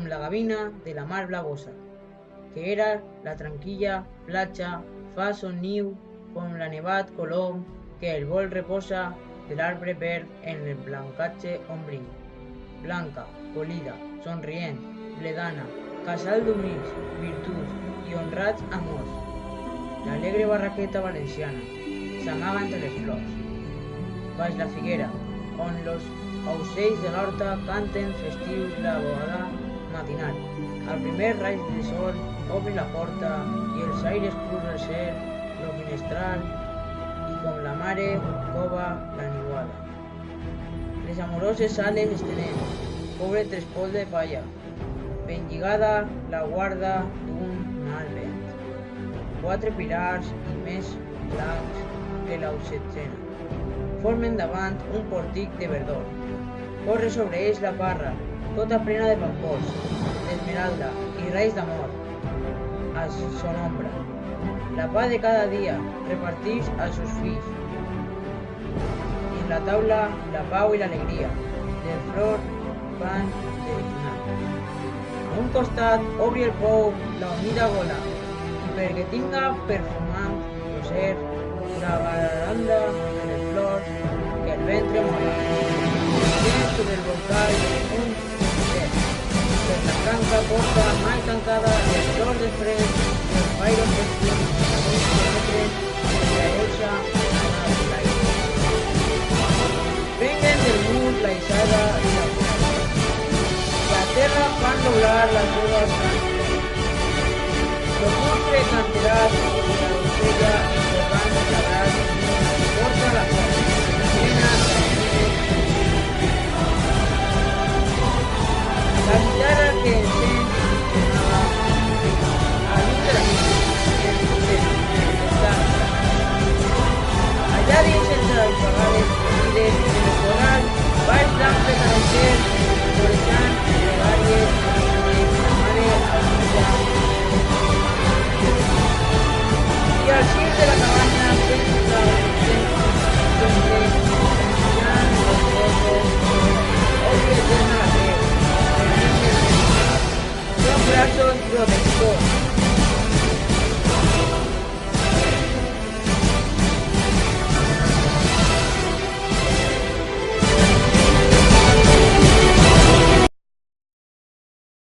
la gavina de la mar blavosa, que era la tranquilla platja fa son niu com la nevat colom que el vol reposa de l'arbre verd en el blancatge ombríu. Blanca, polida, somrient, bledana, casal d'humils, virtuts i honrats amors. L'alegre barraqueta valenciana s'amaga entre les flors. Baix la figuera, on los aucells de l'horta canten festius la boada matinal. Al primer raig de sol obre la porta i els aires crus del cel, lo finestral, i com la mare cova la niuada. Les amoroses ales estenen, pobre trespol de palla, ben lligada la guarda d'un mal vent. 4 pilars i més blancs que l'ausetzena formen davant un pòrtic de verdor. Corre sobre ells la parra, tota plena de pampors, d'esmeralda i raïs d'amor, a son ombra. La pa de cada dia repartix als seus fills. I en la taula la pau i l'alegria, del flor pan de dinar. A un costat obri el pou la unida gola, i perquè tinga perfumant roser la garanda de les flors que el ventre mola. Tiene sobre el volcán un set, per la branca porta mai tancada les flors de fred i els paires festius a 2 quilòmetres que areja l'aire. Venguen del mur la isada i la playa. La terra fan doblar les seves branques. L'ocupre canterat i la doncella interrant sagrat porta la flor, llena de la guitarra que encén